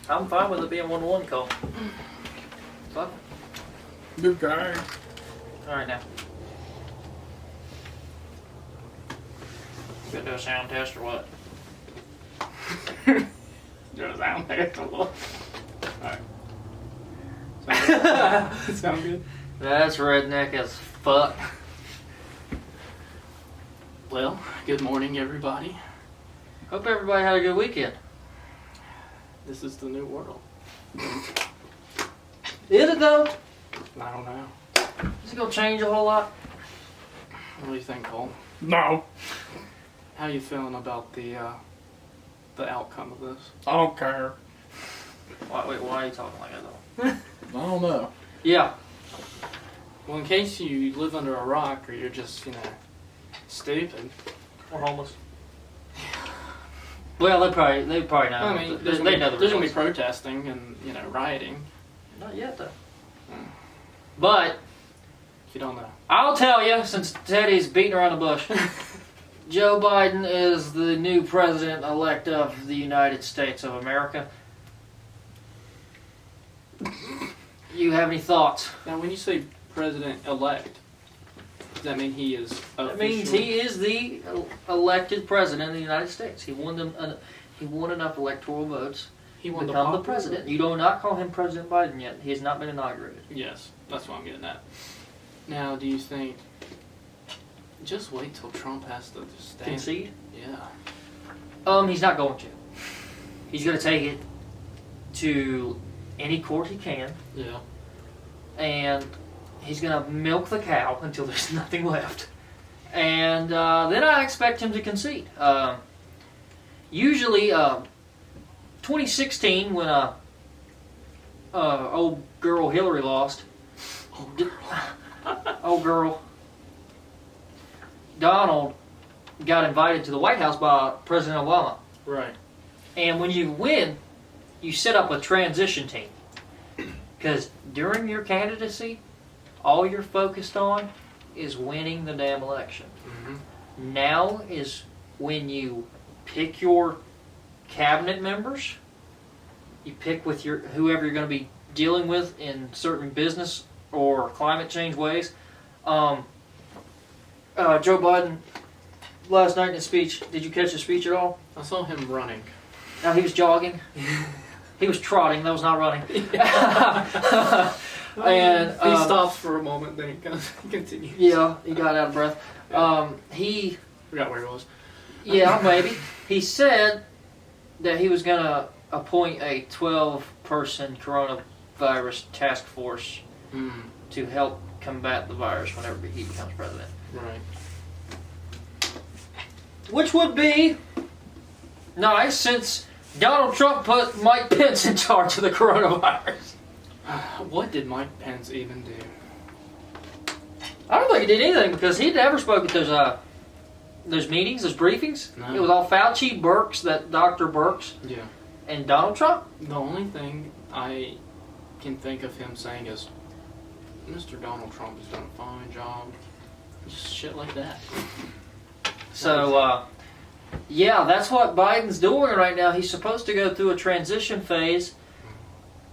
I'm fine with it being 1-1 call. Fuck. Good guy. Alright now. You gonna do a sound test or what? Do a sound test or what? Alright. Sound good? That's redneck as fuck. Well, good morning, everybody. Hope everybody had a good weekend. This is the new world. Is it though? I don't know. Is it gonna change a whole lot? What do you think, Cole? No, How you feeling about the outcome of this? I don't care. Why are you talking like that though? I don't know. Yeah. Well, in case you live under a rock or you're just, stupid. Or homeless. Well, they probably know. I mean, they know the there's going to be results. protesting and, rioting. Not yet though. But If you don't know. I'll tell you, since Teddy's beating around the bush, Joe Biden is the new president-elect of the United States of America. You have any thoughts? Now, when you say president-elect, does that mean he is official? That means he is the elected president of the United States. He won enough electoral votes He to won become the popular president. vote? You do not call him President Biden yet. He has not been inaugurated. Yes, that's what I'm getting at. Now, do you think... Just wait till Trump has to stand... Concede? Yeah. He's not going to. He's going to take it to any court he can, Yeah. and he's going to milk the cow until there's nothing left. And then I expect him to concede. Usually, 2016, when old girl Hillary lost, old girl Donald got invited to the White House by President Obama. Right. And when you win, you set up a transition team. Because during your candidacy, all you're focused on is winning the damn election. Mm-hmm. Now is when you pick your cabinet members, you pick with your whoever you're going to be dealing with in certain business or climate change ways. Joe Biden, last night in his speech, did you catch his speech at all? I saw him running. No, he was jogging. He was trotting. That was not running. And he stops for a moment, then he continues. Yeah, he got out of breath. He Forgot where he was. Yeah, maybe. He said that he was going to appoint a 12-person coronavirus task force to help combat the virus whenever he becomes president. Right. Which would be nice since Donald Trump put Mike Pence in charge of the coronavirus. What did Mike Pence even do? I don't think he did anything because he never spoke at those meetings, those briefings. No. It was all Fauci, Birx, that Dr. Birx, Yeah. and Donald Trump. The only thing I can think of him saying is, Mr. Donald Trump has done a fine job. Just shit like that. So, yeah, that's what Biden's doing right now. He's supposed to go through a transition phase,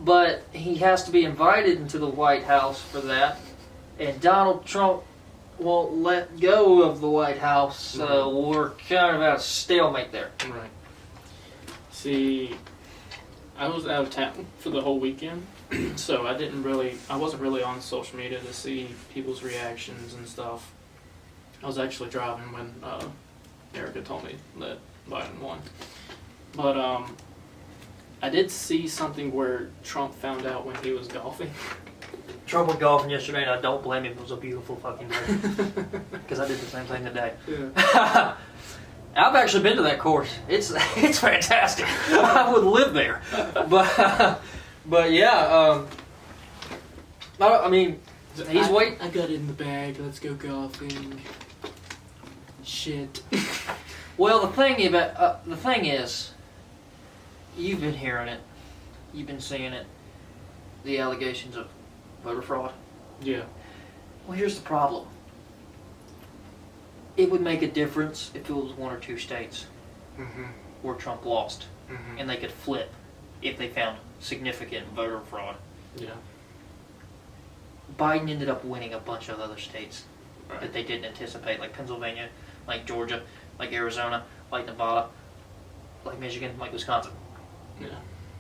but he has to be invited into the White House for that. And Donald Trump won't let go of the White House, so we're kind of at a stalemate there. Right. See, I was out of town for the whole weekend, so I wasn't really on social media to see people's reactions and stuff. I was actually driving when Erica told me that Biden won. But I did see something where Trump found out when he was golfing. Trump went golfing yesterday, and I don't blame him. It was a beautiful fucking day. Because I did the same thing today. Yeah. I've actually been to that course. It's fantastic. I would live there. But yeah, I mean, he's waiting. I got it in the bag. Let's go golfing. Shit. Well, the thing is, you've been hearing it, you've been seeing it, the allegations of voter fraud. Yeah. Well, here's the problem. It would make a difference if it was one or two states Mm-hmm. where Trump lost, Mm-hmm. and they could flip. if they found significant voter fraud. Yeah. Biden ended up winning a bunch of other states Right. that they didn't anticipate, like Pennsylvania, like Georgia, like Arizona, like Nevada, like Michigan, like Wisconsin. Yeah.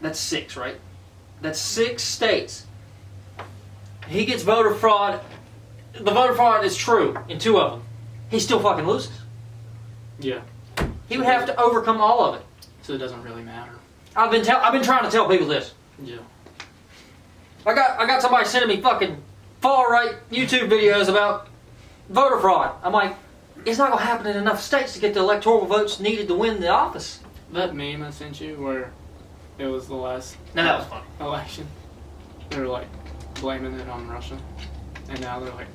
That's 6, right? That's 6 states. He gets voter fraud. The voter fraud is true in 2 of them. He still fucking loses. Yeah. He would have to overcome all of it. So it doesn't really matter. I've been trying to tell people this. Yeah. I got somebody sending me fucking far right YouTube videos about voter fraud. I'm like, it's not gonna happen in enough states to get the electoral votes needed to win the office. That meme I sent you where it was the last No, that was funny. election, they were like blaming it on Russia, and now they're like,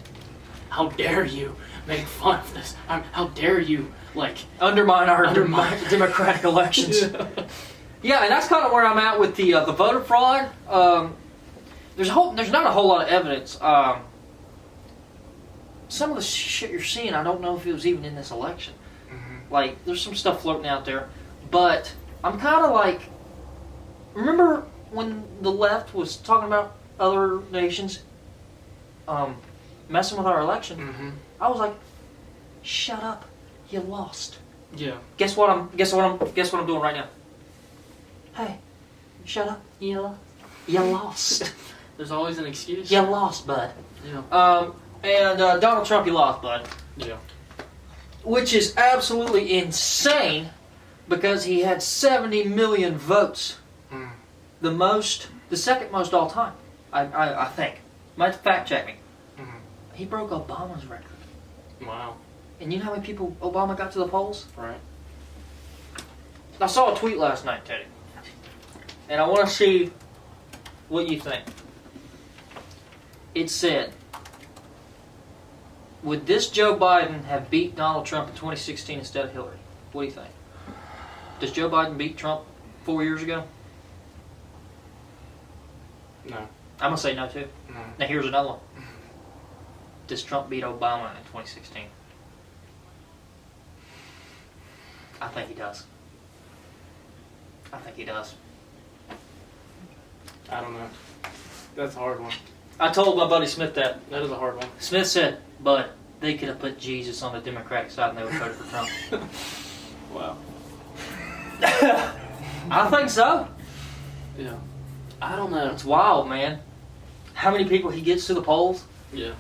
how dare you make fun of this? How dare you like Undermine our democratic elections. Yeah, and that's kind of where I'm at with the voter fraud. There's not a whole lot of evidence. Some of the shit you're seeing, I don't know if it was even in this election. Mm-hmm. Like, there's some stuff floating out there, but I'm kind of like, remember when the left was talking about other nations messing with our election? Mm-hmm. I was like, shut up, you lost. Yeah. Guess what I'm doing right now? Hey, shut up, you lost. There's always an excuse. You lost, bud. Yeah. And Donald Trump, you lost, bud. Yeah. Which is absolutely insane because he had 70 million votes. Mm. The second most all time, I think. Might fact check me. Mm-hmm. He broke Obama's record. Wow. And you know how many people Obama got to the polls? Right. I saw a tweet last night, Teddy. And I want to see what you think. It said, would this Joe Biden have beat Donald Trump in 2016 instead of Hillary? What do you think? Does Joe Biden beat Trump 4 years ago? No. I'm going to say no, too. No. Now, here's another one. Does Trump beat Obama in 2016? I think he does. I think he does. I don't know. That's a hard one. I told my buddy Smith that. That is a hard one. Smith said, "Bud, they could have put Jesus on the Democratic side and they would have voted for Trump." Wow. I think so. Yeah. I don't know. It's wild, man. How many people he gets to the polls? Yeah.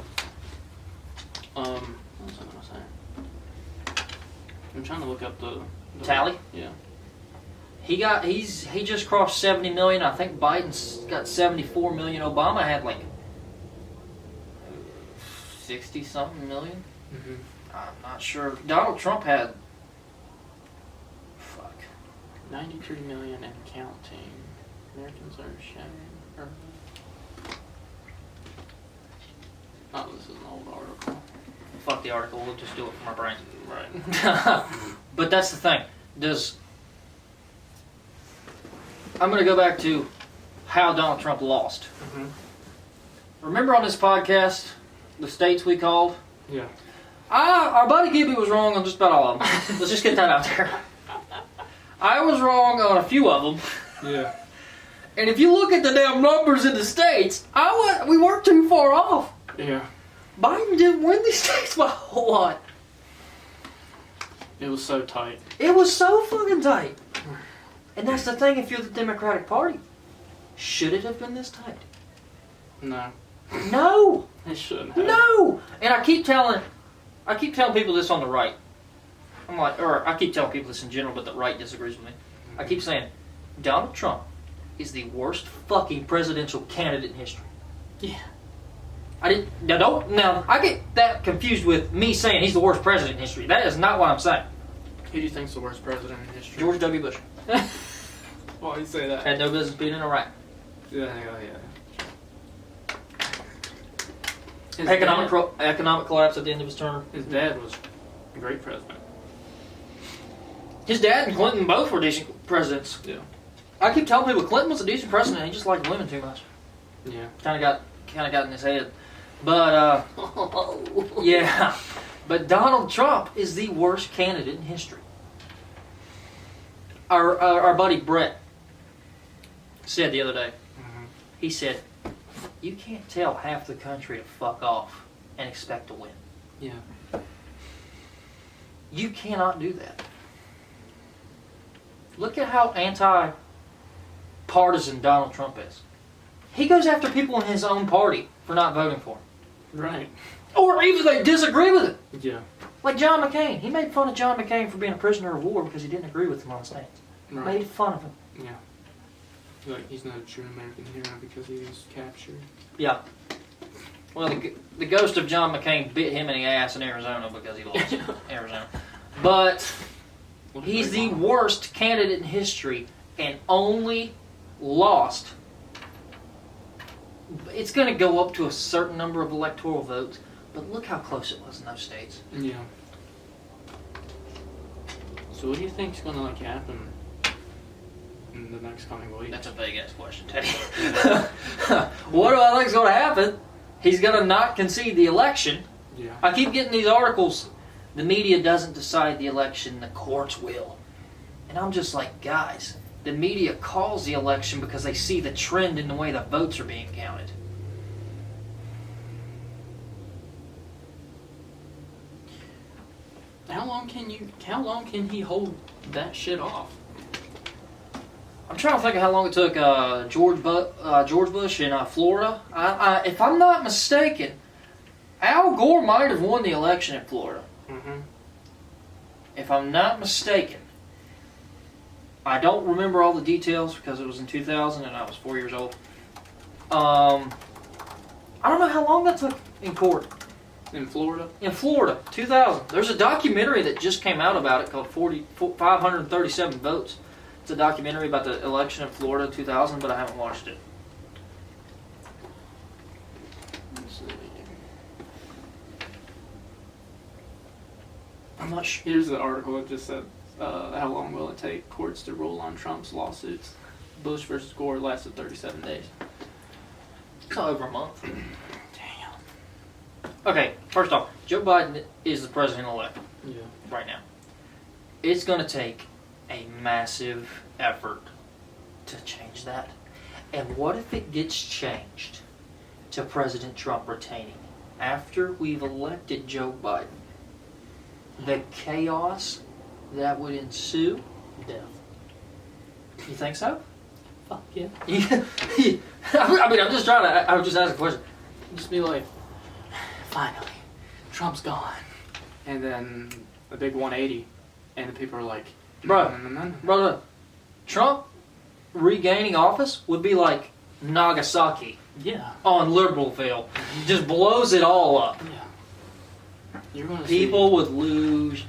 What was I gonna say? I'm trying to look up the Tally? Yeah. He just crossed 70 million. I think Biden's got 74 million. Obama had like 60 something million. Mm-hmm. I'm not sure. Donald Trump had 93 million and counting. Americans are sharing. Oh, this is an old article. Fuck the article. We'll just do it from our brain. Right. But that's the thing. I'm going to go back to how Donald Trump lost. Mm-hmm. Remember on this podcast, the states we called? Yeah. Our buddy Gibby was wrong on just about all of them. Let's just get that out there. I was wrong on a few of them. Yeah. And if you look at the damn numbers in the states, we weren't too far off. Yeah. Biden didn't win these states by a whole lot. It was so tight. It was so fucking tight. And that's the thing, if you're the Democratic Party, should it have been this tight? No. No! It shouldn't have. No! And I keep telling people this on the right. I keep telling people this in general, but the right disagrees with me. I keep saying, Donald Trump is the worst fucking presidential candidate in history. Yeah. I get that confused with me saying he's the worst president in history. That is not what I'm saying. Who do you think's the worst president in history? George W. Bush. Why do you say that? Had no business being in Iraq. Yeah. His Economic collapse at the end of his term. His dad was a great president. His dad and Clinton both were decent presidents. Yeah. I keep telling people Clinton was a decent president. He just liked women too much. Yeah. Kind of got in his head. But yeah. But Donald Trump is the worst candidate in history. Our buddy Brett said the other day. Mm-hmm. He said, "You can't tell half the country to fuck off and expect to win. Yeah. You cannot do that." Look at how anti-partisan Donald Trump is. He goes after people in his own party for not voting for him. Right. Or even they disagree with it. Yeah. Like John McCain. He made fun of John McCain for being a prisoner of war because he didn't agree with him on his stance. Right. Made fun of him. Yeah. Like, he's not a true American hero because he was captured. Yeah. Well, the ghost of John McCain bit him in the ass in Arizona because he lost Arizona. But he's the worst candidate in history and only lost. It's going to go up to a certain number of electoral votes, but look how close it was in those states. Yeah. So what do you think's going to happen in the next coming week? That's a big ass question, Teddy. What do I think's going to happen? He's going to not concede the election. Yeah. I keep getting these articles. The media doesn't decide the election, the courts will. And I'm just like, guys, the media calls the election because they see the trend in the way the votes are being counted. How long can he hold that shit off? I'm trying to think of how long it took George Bush in Florida. If I'm not mistaken, Al Gore might have won the election in Florida. Mm-hmm. If I'm not mistaken. I don't remember all the details because it was in 2000 and I was 4 years old. I don't know how long that took in court. In Florida? In Florida, 2000. There's a documentary that just came out about it called 537 Votes. It's a documentary about the election in Florida in 2000, but I haven't watched it. Let's see. I'm not sure. Here's the article that just said, how long will it take courts to rule on Trump's lawsuits? Bush versus Gore lasted 37 days. It's over a month. Damn. Okay, first off, Joe Biden is the president-elect Yeah. right now. It's going to take a massive effort to change that. And what if it gets changed to President Trump retaining after we've elected Joe Biden? The chaos that would ensue? Death. You think so? Fuck yeah. I mean, I'm just trying to, I was just asking a question. Just be like, finally, Trump's gone. And then a big 180. And the people are like, Bro, Trump regaining office would be like Nagasaki Yeah. on Liberalville. Just blows it all up. Yeah. You're gonna People would lose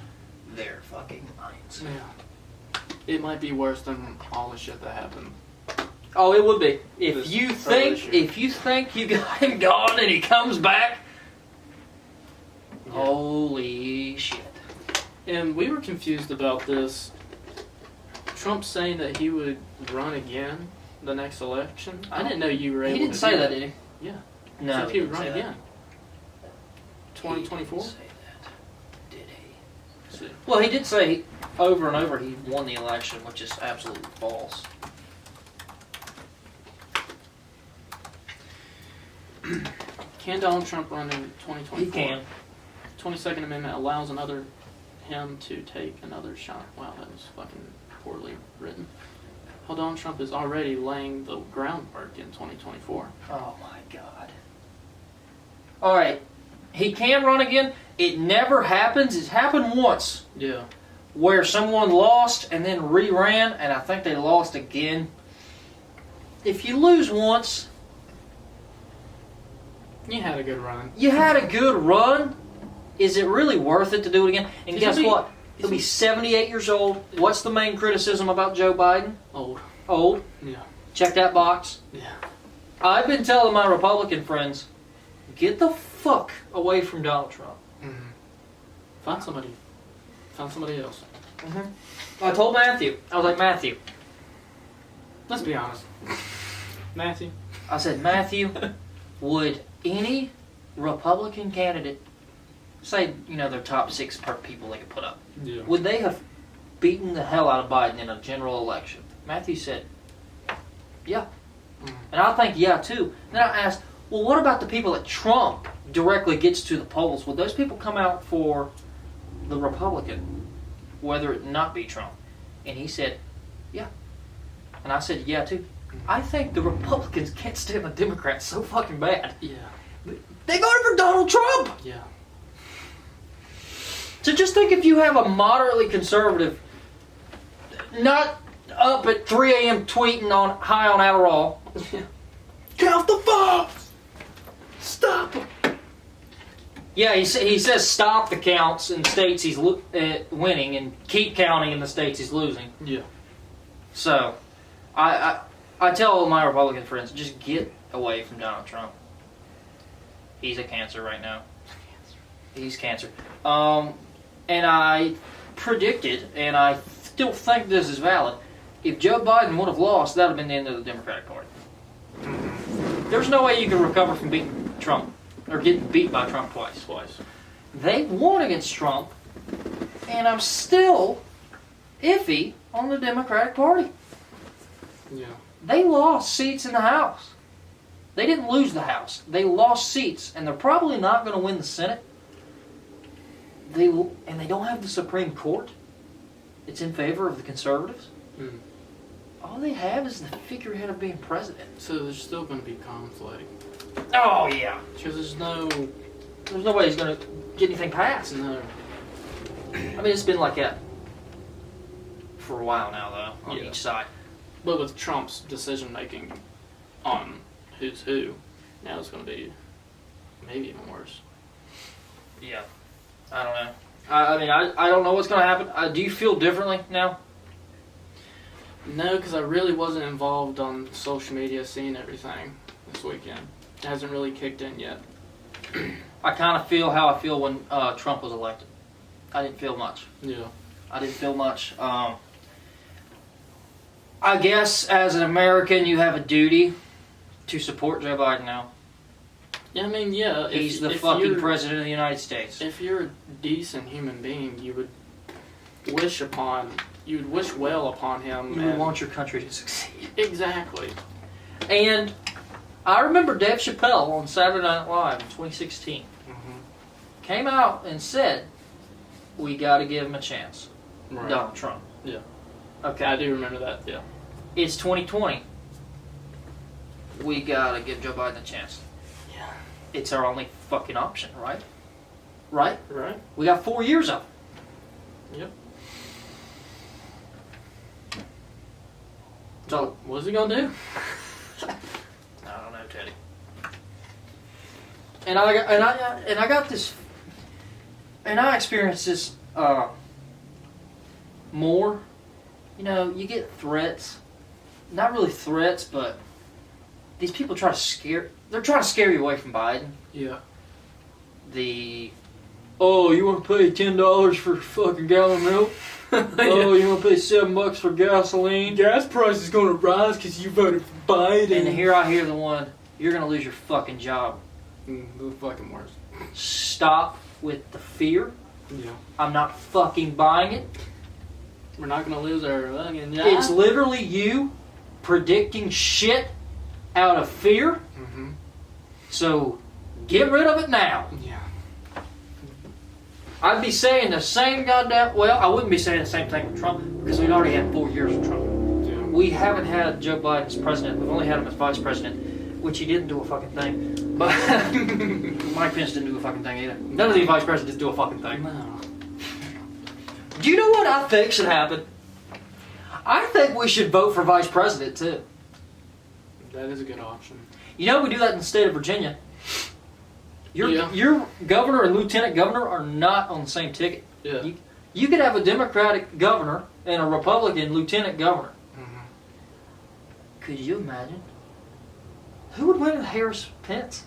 their fucking minds. Yeah. It might be worse than all the shit that happened. Oh, it would be. If This you early think you got him gone and he comes back, Yeah. holy shit. And we were confused about this. Trump saying that he would run again the next election. I didn't know you were able to He didn't do say that, did he? Yeah. No, Said he would didn't run say that. again. 2024? He didn't say that, did he? So, Well, he did say over and over he won the election, which is absolutely false. can Donald Trump run in 2024? He can. 22nd Amendment allows him to take another shot. Wow, that was fucking poorly written. How Donald Trump is already laying the groundwork in 2024. Oh my God. Alright, he can run again. It never happens. It's happened once Yeah. where someone lost and then re-ran, and I think they lost again. If you lose once, You had a good run. you had a good run. Is it really worth it to do it again? And He's guess gonna be- what? He'll be 78 years old. What's the main criticism about Joe Biden? Old. Old. Yeah. Check that box. Yeah. I've been telling my Republican friends, get the fuck away from Donald Trump. Mm-hmm. Find somebody else. I told Matthew. I was like, Matthew. Let's be honest. Matthew. I said, Matthew, would any Republican candidate, say, their top 6 people they could put up, Yeah. would they have beaten the hell out of Biden in a general election? Matthew said, Yeah. And I think, yeah, too. Then I asked, well, what about the people that Trump directly gets to the polls? Would those people come out for the Republican, whether it not be Trump? And he said, yeah. And I said, yeah, too. I think the Republicans can't stand the Democrats so fucking bad. Yeah. They voted for Donald Trump! Yeah. So just think if you have a moderately conservative, not up at 3 a.m. tweeting on high on Adderall. Count the votes! Stop them! Yeah, he says stop the counts in states he's winning and keep counting in the states he's losing. Yeah. So, I tell all my Republican friends, just get away from Donald Trump. He's a cancer right now. He's cancer. And I predicted, and I still think this is valid, if Joe Biden would have lost, that would have been the end of the Democratic Party. There's no way you can recover from beating Trump, or getting beat by Trump twice. They won against Trump, and I'm still iffy on the Democratic Party. Yeah. They lost seats in the House. They didn't lose the House. They lost seats, and they're probably not going to win the Senate. They don't have the Supreme Court. It's in favor of the conservatives. Mm. All they have is the figurehead of being president. So there's still going to be conflict. Oh yeah, Because there's no way he's going to get anything passed. no. I mean, it's been like that for a while now, though, on Yeah. each side. But with Trump's decision making on who's who, now it's going to be maybe even worse. Yeah, I don't know. I mean, I don't know what's going to happen. Do you feel differently now? No, because I really wasn't involved on social media seeing everything this weekend. It hasn't really kicked in yet. I kind of feel how I feel when Trump was elected. I didn't feel much. Yeah. I didn't feel much. I guess as an American, you have a duty to support Joe Biden now. Yeah, I mean, yeah. He's the fucking president of the United States. If you're a decent human being, you would wish well upon him. You would want your country to succeed. Exactly. And I remember Dave Chappelle on Saturday Night Live in 2016 came out and said, we got to give him a chance. Right. Donald Trump. Yeah. Okay. I do remember that, yeah. It's 2020. We got to give Joe Biden a chance. Yeah. It's our only fucking option, right? Right? Right? We got 4 years of it. Yep. So, what's he gonna do? I don't know, Teddy. And I got this, and I experienced this more. You know, you get threats, not really threats, but these people try to scare. They're trying to scare you away from Biden. Yeah. Oh, you want to pay $10 for a fucking gallon of milk? Oh, you want to pay $7 for gasoline? Gas price is gonna rise because you voted for Biden. And here I hear the one, you're going to lose your fucking job. The fucking worst. Stop with the fear. Yeah. I'm not fucking buying it. We're not gonna lose our fucking job. It's literally you predicting shit out of fear. Mm-hmm. So get rid of it now. Yeah. I'd be saying the same goddamn... Well, I wouldn't be saying the same thing with Trump because we've already had 4 years of Trump. Yeah. We haven't had Joe Biden as president. We've only had him as vice president, which he didn't do a fucking thing. But Mike Pence didn't do a fucking thing either. None of these vice presidents do a fucking thing. No. Do you know what I think should happen? I think we should vote for vice president, too. That is a good option. You know we do that in the state of Virginia. Yeah. Your governor and lieutenant governor are not on the same ticket. Yeah. You could have a Democratic governor and a Republican lieutenant governor. Mm-hmm. Could you imagine? Who would win Harris-Pence?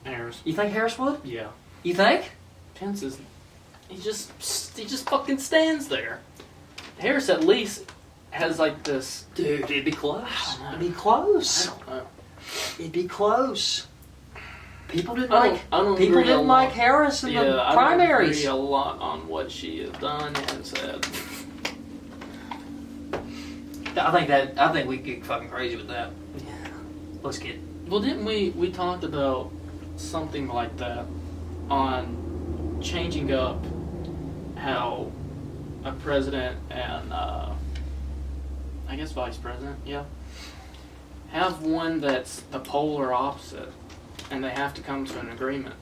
Harris. You think Harris would? Yeah. You think? Pence is... He just fucking stands there. Harris at least has like this... Dude, it'd be close. I don't know. It'd be close. I don't know. It'd be close. People didn't I don't people agree a didn't lot. like Harris in the I don't primaries. agree a lot on what she has done and said. I think we get fucking crazy with that. Yeah. Let's get. Well, didn't we talked about something like that on changing up how a president and I guess vice president, yeah, have one that's the polar opposite, and they have to come to an agreement.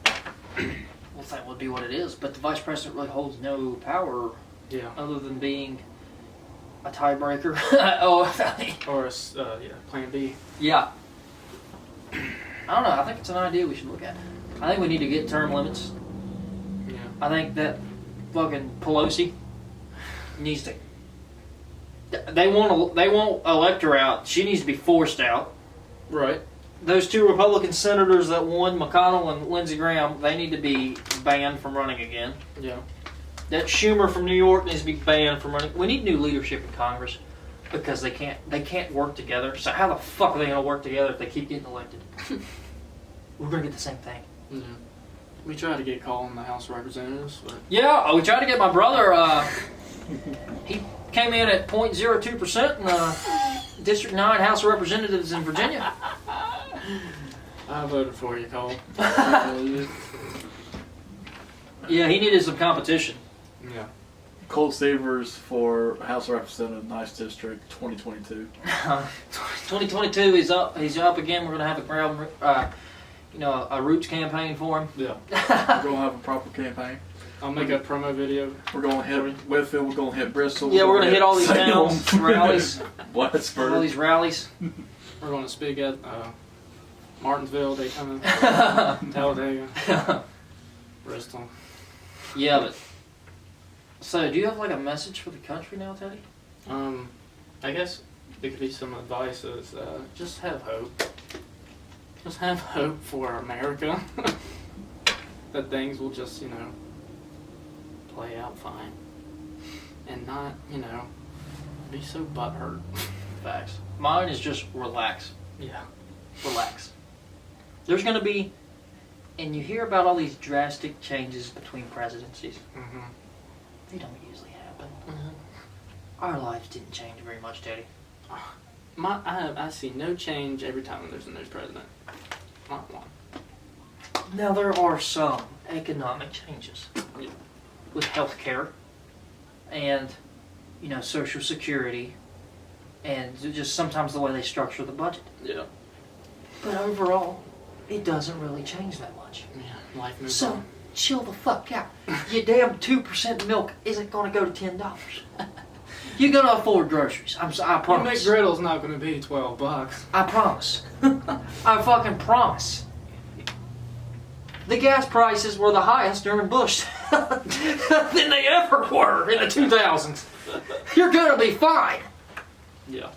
Well, that would be what it is. But the vice president really holds no power Yeah. other than being a tiebreaker. Oh, Or Plan B. yeah. I don't know. I think it's an idea we should look at. I think we need to get term limits. Yeah. I think that fucking Pelosi needs to. They won't elect her out. She needs to be forced out. Right. Those two Republican senators that won, McConnell and Lindsey Graham, they need to be banned from running again. Yeah. That Schumer from New York needs to be banned from running. We need new leadership in Congress because they can't work together. So how the fuck are they going to work together if they keep getting elected? We're going to get the same thing. Yeah. We tried to get called in the House of Representatives, but Yeah, we tried to get my brother. He came in at 0.02% in the District 9 House of Representatives in Virginia. I voted for you, Cole. Yeah, he needed some competition. Yeah. Cold Savers for House of Representatives, Nice District, 2022. 2022, he's up again. We're going to have a crowd, a roots campaign for him. Yeah. We're going to have a proper campaign. I'll make a promo video. We're going to hit Whitfield, we're going to hit Bristol. Yeah, we're going to hit all these Salem, towns, rallies, all Plattsburgh. these rallies. We're going to speak at Martinsville, Daytona, Talladega, Bristol. Yeah, but so do you have like a message for the country now, Teddy? I guess it could be some advice is just have hope. Just have hope for America. That things will just, play out fine. And not, be so butthurt. Facts. Mine is just relax. Yeah. Relax. There's going to be, and you hear about all these drastic changes between presidencies. Mm-hmm. They don't usually happen. Our lives didn't change very much, Teddy. I see no change every time there's a new president. Not one. Now there are some economic changes Yeah. with health care and, Social Security and just sometimes the way they structure the budget. Yeah. But overall, it doesn't really change that much. Yeah. Life moves So, on. chill the fuck out. Your damn 2% milk isn't going to go to $10. You're going to afford groceries. I Your promise. McGriddle's not going to be $12. I promise. I fucking promise. The gas prices were the highest during Bush than they ever were in the 2000s. You're going to be fine. Yeah.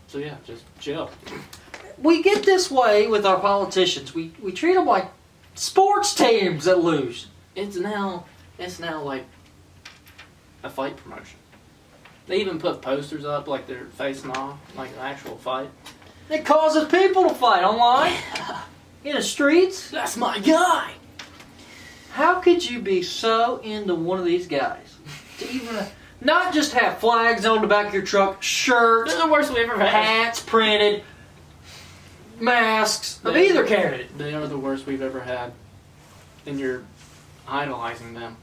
So yeah, just chill. We get this way with our politicians. We treat them like sports teams that lose. It's now like a fight promotion. They even put posters up like they're facing off, like an actual fight. It causes people to fight online, in the streets. That's my guy. How could you be so into one of these guys to even not just have flags on the back of your truck, shirts, They're the worst we ever had. hats printed, masks of either candidate? They are the worst we've ever had. And you're idolizing them.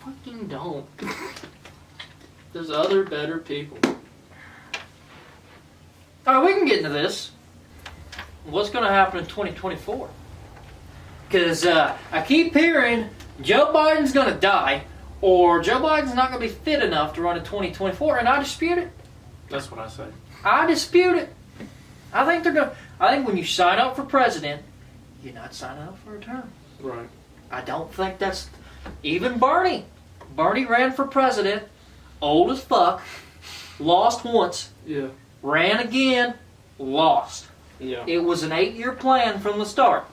Fucking don't. There's other better people. All right, we can get into this. What's going to happen in 2024? Because I keep hearing Joe Biden's going to die, or Joe Biden's not going to be fit enough to run in 2024, and I dispute it. That's what I say. I dispute it. I think when you sign up for president, you're not signing up for a term. Right. I don't think that's even Bernie. Bernie ran for president, old as fuck, lost once, Yeah. ran again, lost. Yeah. It was an 8-year plan from the start.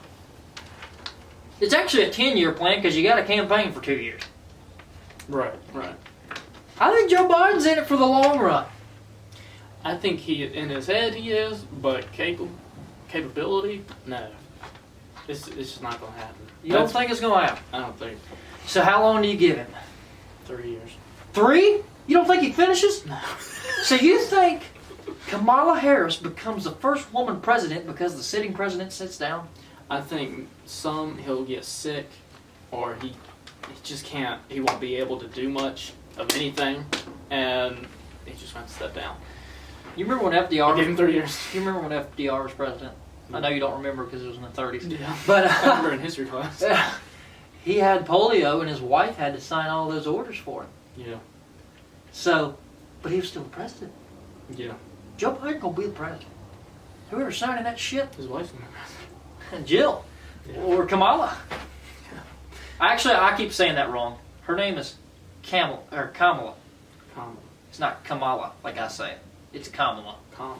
It's actually a 10-year plan because you got to campaign for 2 years. Right. Right. I think Joe Biden's in it for the long run. I think he, in his head, he is, but capability, no. It's just not going to happen. You don't think it's going to happen? I don't think. So how long do you give him? 3 years. 3? You don't think he finishes? No. So you think Kamala Harris becomes the first woman president because the sitting president sits down? I think he'll get sick, or he just can't. He won't be able to do much of anything, and he just wants to step down. You remember when FDR? Give him 3 years. You remember when FDR was president? I know you don't remember because it was in the 30s. Yeah, But I remember in history class. he had polio, and his wife had to sign all those orders for him. Yeah. So, but he was still the president. Yeah. Joe Biden gonna be the president. Whoever signing that shit, His wife's gonna be and Jill Yeah. or Kamala. Actually, I keep saying that wrong. Her name is Kamala. Kamala. It's not Kamala like I say it. It's Kamala. Kamala.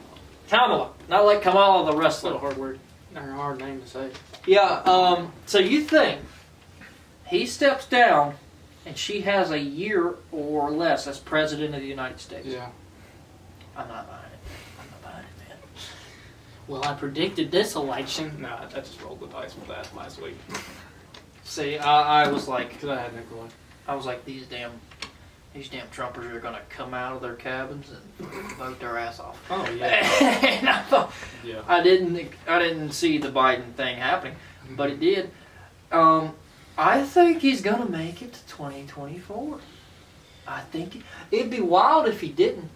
Kamala, not like Kamala the That's a wrestler. hard word. Not a hard name to say. Yeah. So you think he steps down, and she has a year or less as president of the United States? Yeah. I'm not buying it. I'm not buying it, man. Well, I predicted this election. No, I just rolled the dice with that last week See, I was like, because I had Nikolai. these damn Trumpers are gonna come out of their cabins and vote their ass off. Oh yeah. And I thought, Yeah. I didn't see the Biden thing happening, but it did. I think he's gonna make it to 2024. I think it'd be wild if he didn't,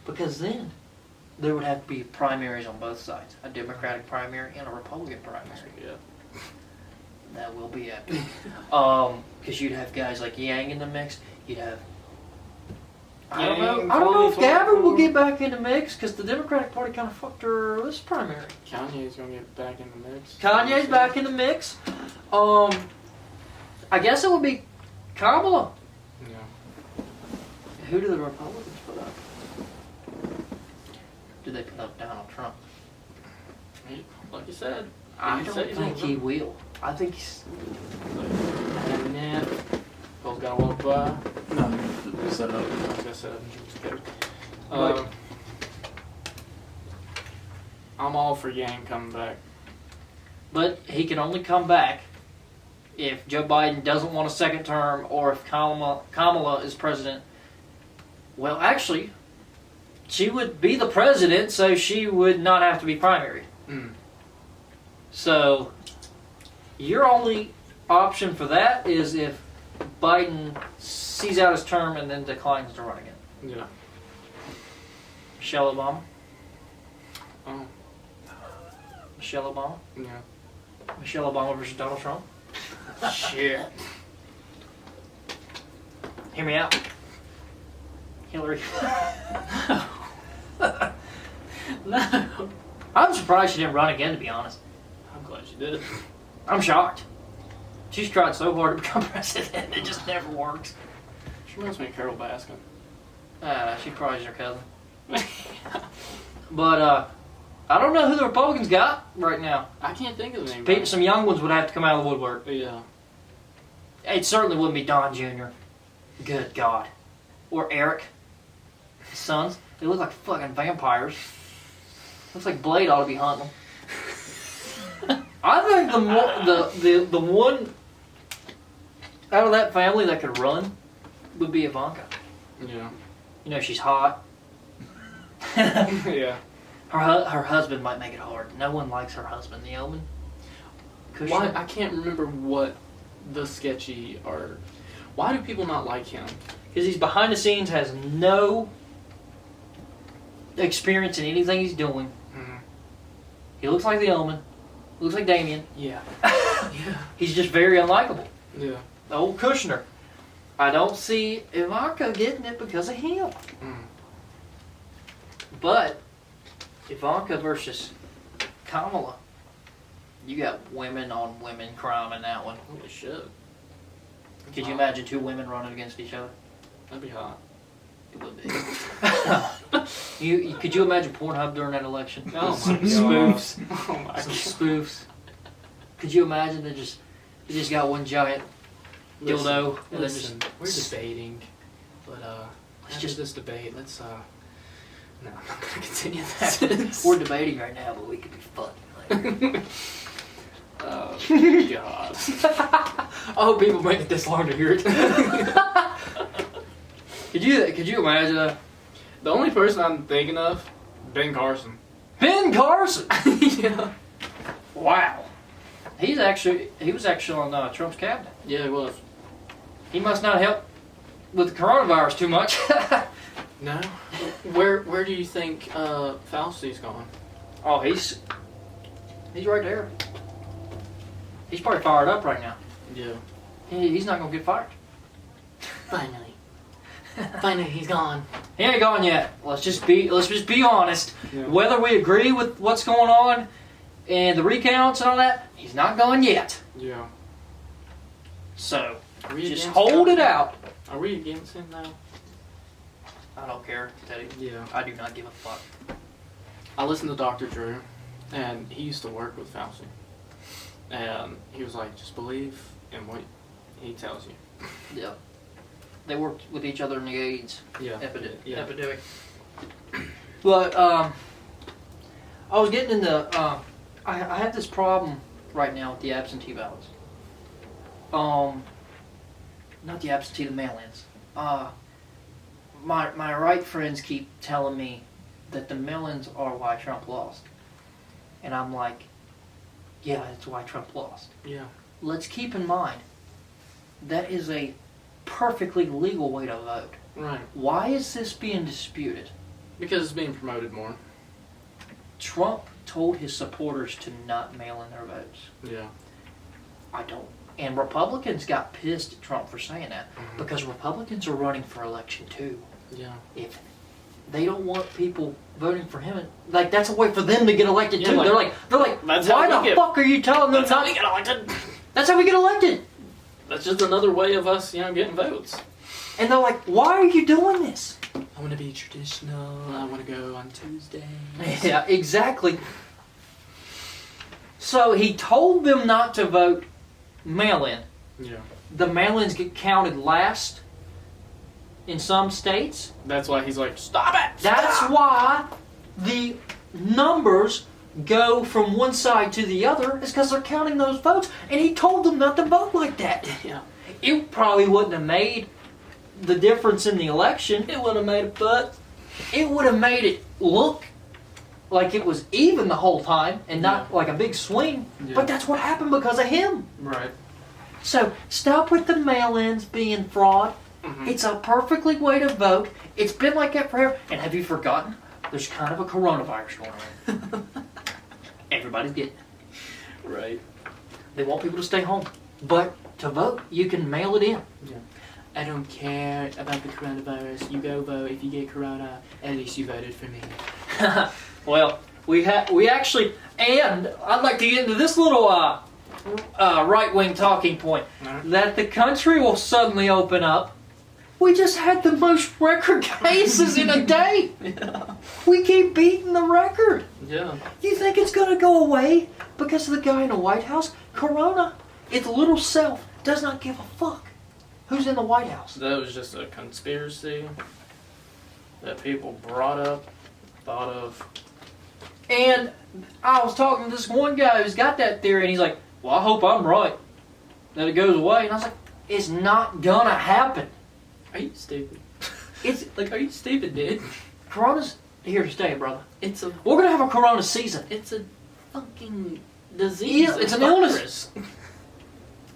because then there would have to be primaries on both sides, a Democratic primary and a Republican primary. Yeah. That will be epic. Because you'd have guys like Yang in the mix. You'd have. I don't know if Gabbard will get back in the mix because the Democratic Party kind of fucked her this primary. Kanye's gonna get back in the mix. Kanye's back in the mix. I guess it would be Kamala. Yeah. Who do the Republicans put up? Do they put up Donald Trump? Like you said. I He don't said he's think gonna he will. I think he's. Nah. Bill's got a walk by. No, he set up. Like I said, Like- I'm all for Yang coming back. But he can only come back if Joe Biden doesn't want a second term or if Kamala is president. Well, actually, she would be the president, so she would not have to be primary. Mm. So, your only option for that is if Biden sees out his term and then declines to run again. Yeah. Michelle Obama? Oh. Michelle Obama? Yeah. Michelle Obama versus Donald Trump? Shit. Hear me out. Hillary. No. I'm surprised she didn't run again, to be honest. I'm glad you did. I'm shocked. She's tried so hard to become president, it just never works. She reminds me of Carol Baskin. She probably is her cousin. But, I don't know who the Republicans got right now. I can't think of anybody. Some young ones would have to come out of the woodwork. Yeah. It certainly wouldn't be Don Jr. Good God. Or Eric. His sons. They look like fucking vampires. Looks like Blade ought to be hunting them. I think the one out of that family that could run would be Ivanka. Yeah. You know, she's hot. Yeah. Her husband might make it hard. No one likes her husband, the Omen. Why? I can't remember what the sketchy are. Why do people not like him? Because he's behind the scenes, has no experience in anything he's doing. Mm. He looks like the Omen. Looks like Damien. Yeah. Yeah. He's just very unlikable. Yeah. The old Kushner. I don't see Ivanka getting it because of him. Mm. But Ivanka versus Kamala, you got women on women crime in that one. Holy shit. Could you imagine two women running against each other? That'd be hot. It would be. Could you imagine Pornhub during that election? Oh my Some god. spoofs. Oh my Some god. spoofs. Could you imagine they just got one giant dildo and then Listen, just we're debating, but Let's after just- this debate, let's no, I'm not gonna continue this. we're debating right now, but we could be fucking later. Oh god. I hope people make it this long to hear it. Could you imagine The only person I'm thinking of, Ben Carson. Ben Carson. Yeah. Wow. He was actually on Trump's cabinet. Yeah, he was. He must not help with the coronavirus too much. No. Where do you think Fauci's gone? Oh, he's right there. He's probably fired up right now. Yeah. He's not gonna get fired. Finally, he's gone. He ain't gone yet. Let's just be honest. Yeah. Whether we agree with what's going on and the recounts and all that, he's not gone yet. Yeah. So Are we just against hold him? it out. Are we against him now? I don't care, Teddy. Yeah. I do not give a fuck. I listened to Dr. Drew, and he used to work with Fauci. And he was like, just believe in what he tells you. Yeah. They worked with each other in the AIDS Yeah. epidemic. But I was getting into I have this problem right now with the absentee ballots. Not the absentee, the mail-ins. My right friends keep telling me that the mail-ins are why Trump lost, and I'm like, yeah, that's why Trump lost. Yeah. Let's keep in mind that is a perfectly legal way to vote. Right. Why is this being disputed? Because it's being promoted more. Trump told his supporters to not mail in their votes. Yeah. I don't. And Republicans got pissed at Trump for saying that Mhm. because Republicans are running for election too. Yeah. If they don't want people voting for him, like that's a way for them to get elected Yeah, too. like- they're like, That's how why we the get- fuck are you telling them? That's how we get elected. That's how we get elected. That's just another way of us, getting votes. And they're like, why are you doing this? I want to be traditional. I want to go on Tuesday. Yeah, exactly. So he told them not to vote mail-in. Yeah. The mail-ins get counted last in some states. That's why he's like, stop it! That's Stop! why the numbers go from one side to the other, is because they're counting those votes. And he told them not to vote like that. Yeah. It probably wouldn't have made the difference in the election. It would have made a butt. It would have made it look like it was even the whole time and not like a big swing. Yeah. But that's what happened because of him. Right. So stop with the mail-ins being fraud. Mhm. It's a perfectly way to vote. It's been like that forever. And have you forgotten? There's kind of a coronavirus going on. Everybody's getting it. Right. They want people to stay home. But to vote, you can mail it in. Yeah. I don't care about the coronavirus. You go vote. If you get corona, at least you voted for me. Well, we actually, and I'd like to get into this little right-wing talking point, Alright. that the country will suddenly open up. We just had the most record cases in a day. Yeah. We keep beating the record. Yeah. You think it's going to go away because of the guy in the White House? Corona, its little self, does not give a fuck who's in the White House. That was just a conspiracy that people brought up, thought of. And I was talking to this one guy who's got that theory, and he's like, well, I hope I'm right, that it goes away. And I was like, it's not going to happen. Are you stupid? It's Like, are you stupid, dude? Corona's here to stay, brother. It's a We're going to have a Corona season. fucking disease. Yeah, it's an illness.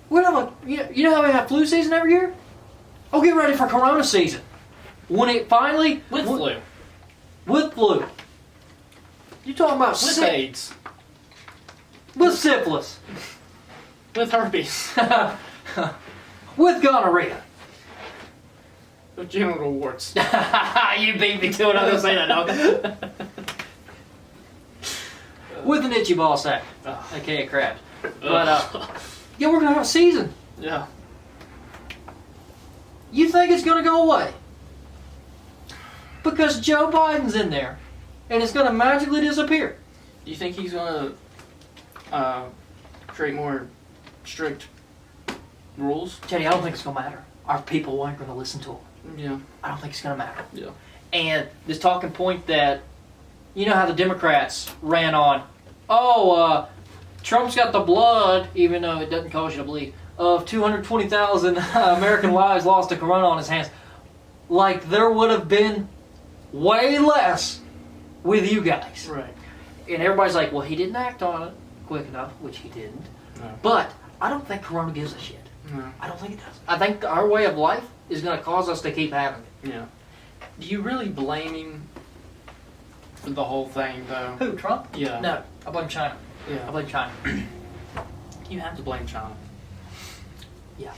We're going to have a, you know how we have flu season every year? Oh, get ready for Corona season. When it finally... With flu. With flu. You talking about With sick, AIDS. with syphilis, With herpes. with gonorrhea. With genital warts. You beat me to it. I'm gonna say that, dog. With an itchy ball sack, aka crabs. But yeah, we're gonna have a season. Yeah. You think it's gonna go away because Joe Biden's in there, and it's gonna magically disappear? You think he's gonna create more strict rules? Teddy, I don't think it's gonna matter. Our people aren't gonna listen to him. Yeah. I don't think it's gonna matter. Yeah. And this talking point that, you know how the Democrats ran on, Trump's got the blood, even though it doesn't cause you to bleed, of 220,000 American lives lost to Corona on his hands. Like there would have been way less with you guys. Right. And everybody's like, well, he didn't act on it quick enough, which he didn't. No. But I don't think Corona gives a shit. No. I don't think it does. I think our way of life is going to cause us to keep having it. Yeah. Do you really blame him for the whole thing, though? Who, Trump? Yeah. No, I blame China. I Yeah. blame China. You have to blame China. Yeah.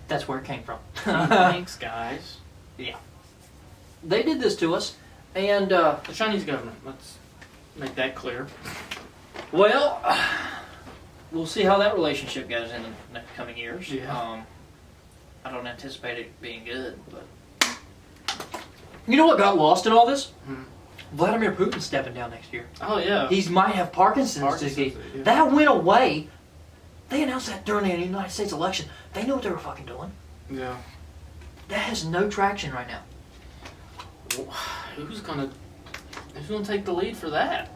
That's where it came from. Thanks, guys. They did this to us, and, The Chinese government. Let's make that clear. well, we'll see how that relationship goes in the coming years. Yeah. I don't anticipate it being good, but... You know what got lost in all this? Hmm. Vladimir Putin stepping down next year. Oh, yeah. He might have Parkinson's disease. yeah. That went away. They announced that during the United States election. They knew what they were fucking doing. Yeah. That has no traction right now. Who's gonna take the lead for that?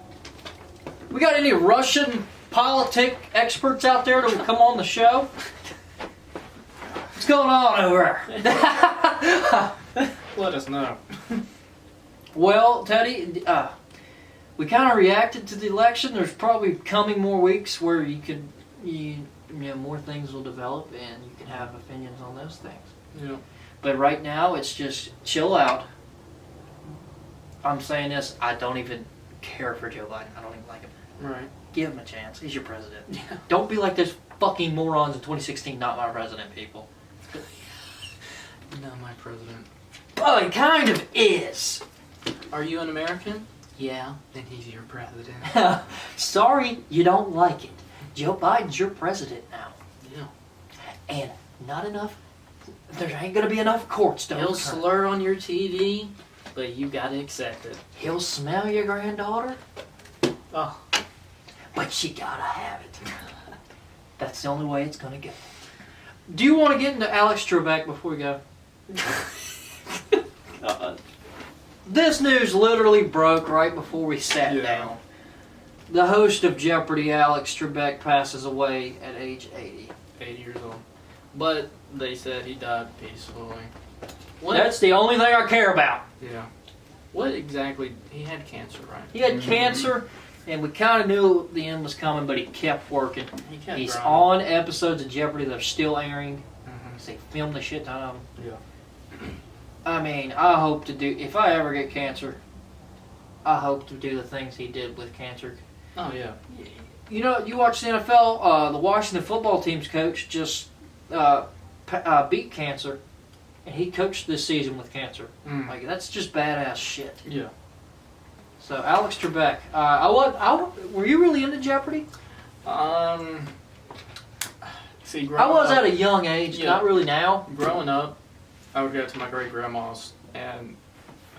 We got any Russian politic experts out there that will come on the show? What's going on over there? Let us know. Well, Teddy, we kind of reacted to the election. There's probably coming more weeks where more things will develop and you can have opinions on those things. Yeah. But right now, it's just chill out. I'm saying this, I don't even care for Joe Biden. I don't even like him. Right. Give him a chance. He's your president. Yeah. Don't be like those fucking morons in 2016, not my president, people. Not my president. But he kind of is. Are you an American? Yeah. Then he's your president. Sorry, you don't like it. Joe Biden's your president now. Yeah. And not enough, there ain't gonna be enough courts to He'll overturn. slur on your TV, but you gotta accept it. He'll smell your granddaughter, Oh. but you gotta have it. That's the only way it's gonna go. Do you want to get into Alex Trebek before we go? God. This news literally broke right before we sat Yeah. down. The host of Jeopardy, Alex Trebek, passes away at age 80. 80 years old. But they said he died peacefully. What? That's the only thing I care about. Yeah. What exactly? He had cancer, right? He had cancer, and we kind of knew the end was coming, but he kept working. He kept He's grinding. on episodes of Jeopardy that are still airing. Mhm. They filmed the shit ton of them. Yeah. I mean, I hope to do, if I ever get cancer, I hope to do the things he did with cancer. Oh, yeah. You know, you watch the NFL, the Washington football team's coach just beat cancer, and he coached this season with cancer. Mm. Like, that's just badass shit. Yeah. So, Alex Trebek, were you really into Jeopardy? See, I was up, at a young age, Yeah. not really now. growing up, I would go to my great grandma's, and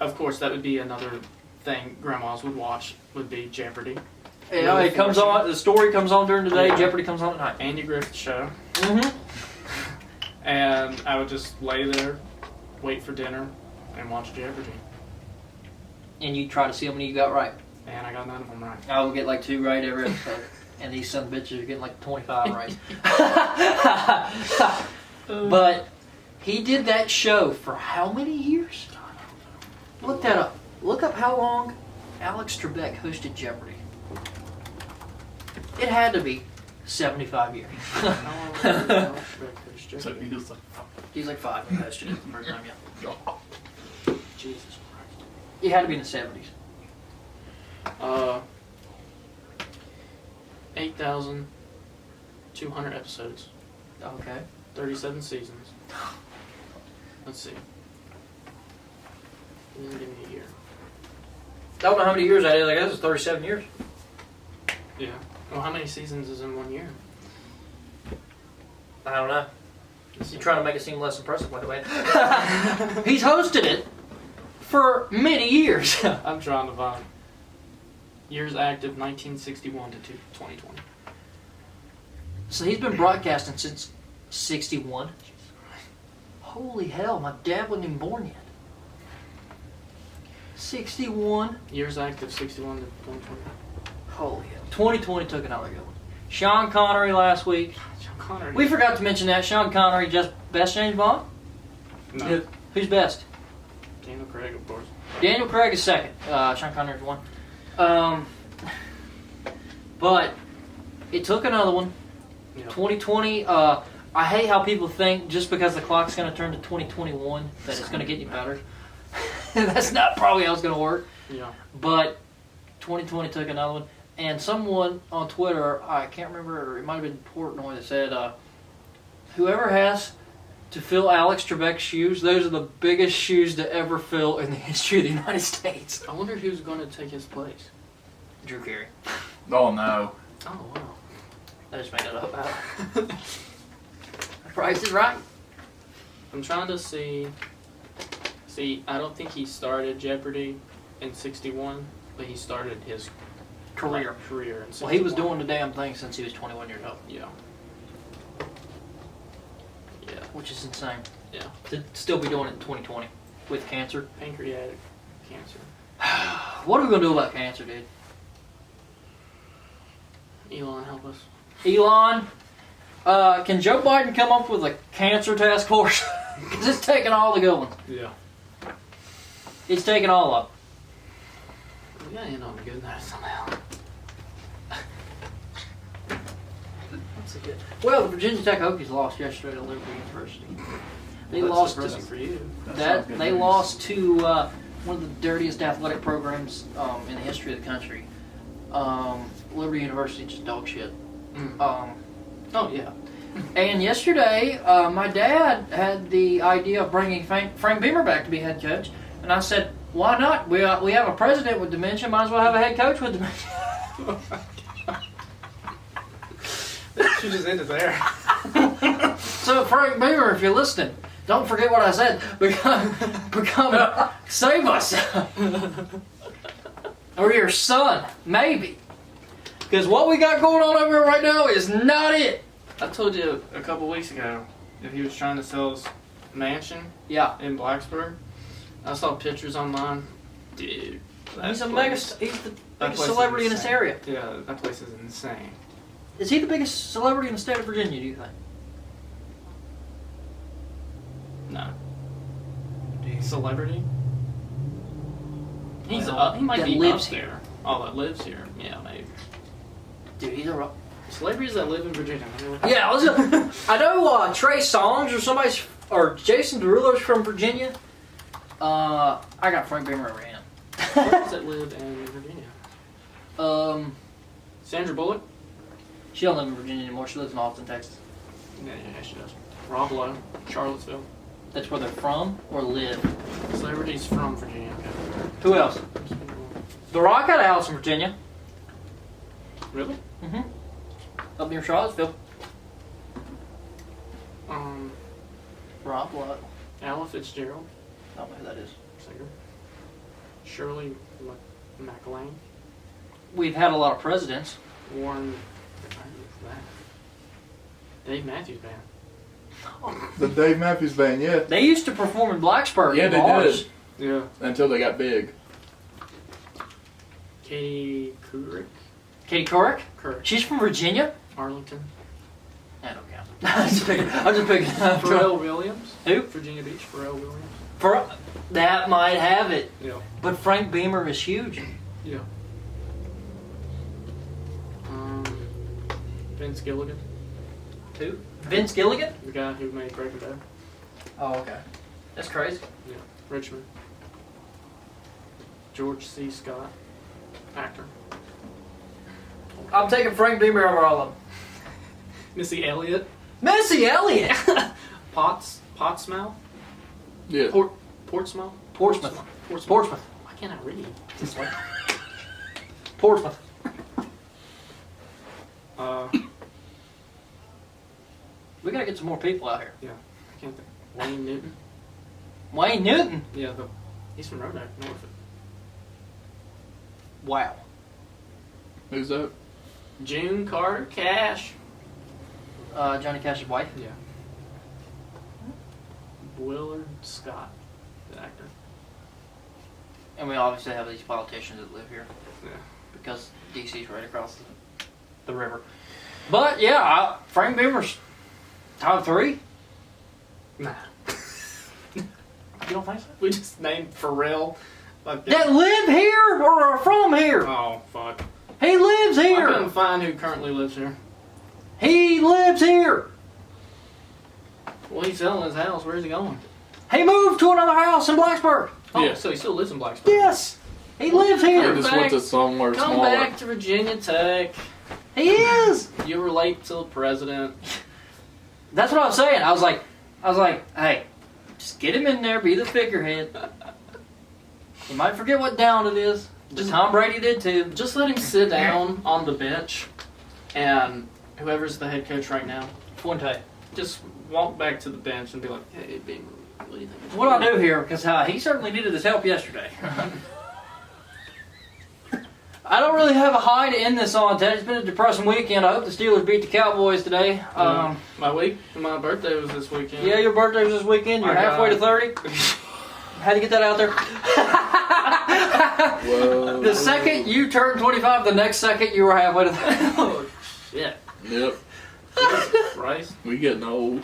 of course, that would be another thing grandmas would watch would be Jeopardy. You know, it comes on, the story comes on during the day, Yeah. Jeopardy comes on at night. Andy Griffith Show, Mm-hmm. and I would just lay there, wait for dinner, and watch Jeopardy. And you try to see how many you got right. And I got none of them right. I will get like 2 right every episode. And these son of bitches are getting like 25 right. But he did that show for how many years? Look that up. Look up how long Alex Trebek hosted Jeopardy. It had to be 75 years. So he was like, He's like 5 when he hosted it the first time, yeah. Jesus Christ. It had to be in the 70s. 8,200 episodes, Okay. 37 seasons. Let's see. He didn't give me a year. I don't know how many years that is. I guess it's 37 years. Yeah. Well, how many seasons is in 1 year? I don't know. You're trying to make it seem less impressive, by the way. He's hosted it for many years. I'm trying to find. Years active, 1961 to 2020. So he's been broadcasting since 61. Holy hell, my dad wasn't even born yet. 61. Years active, 61 to 2020. Holy hell. 2020 took another good one. Sean Connery last week. Sean Connery. We forgot to mention that. Sean Connery, just best James Bond? No. Who's best? Daniel Craig, of course. Daniel Craig is second. Sean Connery's one. But it took another one. Yeah. 2020. I hate how people think just because the clock's going to turn to 2021 that it's going to get any better. That's not probably how it's going to work. Yeah. But 2020 took another one. And someone on Twitter, I can't remember, it might have been Portnoy, that said, whoever has to fill Alex Trebek's shoes, those are the biggest shoes to ever fill in the history of the United States. I wonder who's going to take his place. Drew Carey. Oh no. Oh, wow. I just made that up. Price is right. I'm trying to see. See, I don't think he started Jeopardy in 61, but he started his Career. Career in 61. Well, he was doing the damn thing since he was 21 years old. Yeah. Yeah. Which is insane. Yeah. To still be doing it in 2020 with cancer. Pancreatic cancer. What are we going to do about cancer, dude? Elon, help us. Elon, can Joe Biden come up with a cancer task force? Because it's taking all the good ones. Yeah. It's taking all of them. We gotta end on a good note somehow. That's a good. Well, the Virginia Tech Hokies lost yesterday to Liberty University. They That's lost depressing for you. They lost to one of the dirtiest athletic programs in the history of the country. Liberty University, just dog shit. Oh yeah. And yesterday, my dad had the idea of bringing Frank Beamer back to be head coach, and I said, "Why not? We have a president with dementia. Might as well have a head coach with dementia." She just ended there. So Frank Beamer, if you're listening, don't forget what I said. Become save us, or your son, maybe. Because what we got going on over here right now is not it. I told you a couple weeks ago that he was trying to sell his mansion Yeah, in Blacksburg. I saw pictures online. Dude, he's the place biggest is celebrity in this insane. area. Yeah, that place is insane. Is he the biggest celebrity in the state of Virginia, do you think? No. Celebrity? He's Well, he might that be lives up there. Oh, that lives here. Yeah, maybe. Dude, he's a Celebrities that live in Virginia. yeah. I know Trey Songz or Jason Derulo's from Virginia. I got Frank Beamer over him. Celebrities that live in Virginia. Sandra Bullock? She don't live in Virginia anymore. She lives in Austin, Texas. Yeah, she does. Rob Lowe, Charlottesville. That's where they're from or live. Celebrities from Virginia. Okay. Who else? The Rock had a house in Virginia. Really? Mm-hmm. Up near Charlottesville. Rob what? Ella Fitzgerald, I don't know who that is. singer. Shirley MacLaine. We've had a lot of presidents. Warren. Dave Matthews Band. The Dave Matthews Band, yeah. They used to perform in Blacksburg. Yeah, in they bars. did. Yeah. Until they got big. Katie Couric. Katie Couric? Couric. She's from Virginia? Arlington. I don't count. I'm just picking. Pharrell Williams. Who? Virginia Beach. Pharrell Williams. That might have it. Yeah. But Frank Beamer is huge. Yeah. Vince Gilligan. Who? Vince Gilligan? The guy who made Breaking Bad. Oh, okay. That's crazy. Yeah. Richmond. George C. Scott. Actor. I'm taking Frank Beamer over all of them. Missy Elliott. Missy Elliott! Pottsmouth. Yeah. Portsmouth. Portsmouth. Portsmouth. Why can't I read? Portsmouth. We gotta get some more people out here. Yeah. I can't think. Wayne Newton. Wayne Newton. Yeah, he's from Roanoke, Norfolk. Wow. Who's that? June Carter Cash. Johnny Cash's wife. Yeah. Willard Scott, the actor. And we obviously have these politicians that live here. Yeah. Because DC's right across the river. But yeah, Frank Beamer's top 3. Nah. You don't think so? We just named Pharrell, Fuck that live here or are from here. Oh, fuck. He lives I here. couldn't find who currently lives here. He lives here. Well, he's selling his house. Where's he going? He moved to another house in Blacksburg. Oh, Yeah. so he still lives in Blacksburg. Yes. He lives They here. just went to somewhere Come smaller. back to Virginia Tech. He is. You relate to the president. That's what I was saying. I was like, hey, just get him in there, be the figurehead. You might forget what down it is. Just Tom Brady did too. Just let him sit down on the bench, and whoever's the head coach right now, Fuente. just walk back to the bench and be like, "Hey, Beamer, what do you think?" What do I do here? Because he certainly needed his help yesterday. I don't really have a high to end this on, Ted. It's been a depressing weekend. I hope the Steelers beat the Cowboys today. My birthday was this weekend. Yeah, your birthday was this weekend. You're halfway to 30. Had to get that out there. Whoa. The second you turned 25, the next second you were halfway to 30. Oh shit! Yep. Jesus Christ! We getting old.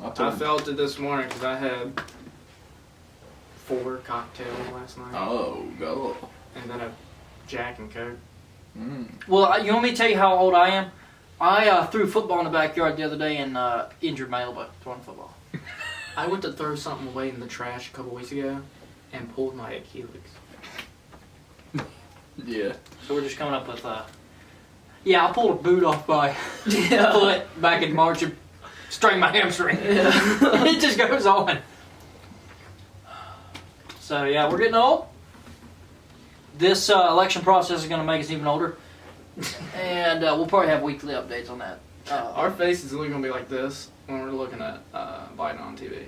God. I felt it this morning because I had 4 cocktails last night. Oh, go. And then a Jack and Coke. Well, you want me to tell you how old I am? I threw football in the backyard the other day and injured my elbow throwing football. I went to throw something away in the trash a couple weeks ago and pulled my Achilles. Yeah. So we're just coming up with, yeah, I pulled a boot off my foot back in March and strained my hamstring. It just goes on. So yeah, we're getting old. This election process is going to make us even older. And we'll probably have weekly updates on that. Our face is only going to be like this when we're looking at Biden on TV.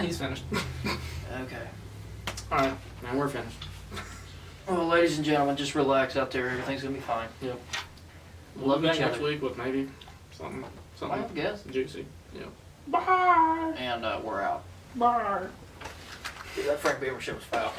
He's finished. Okay. Alright, man, we're finished. Well, ladies and gentlemen, just relax out there. Everything's going to be fine. Yep. Love We'll be back each next other. week with maybe something I guess. juicy. Yeah. Bye. And we're out. Bye. Dude, that Frank Beamer shit was foul.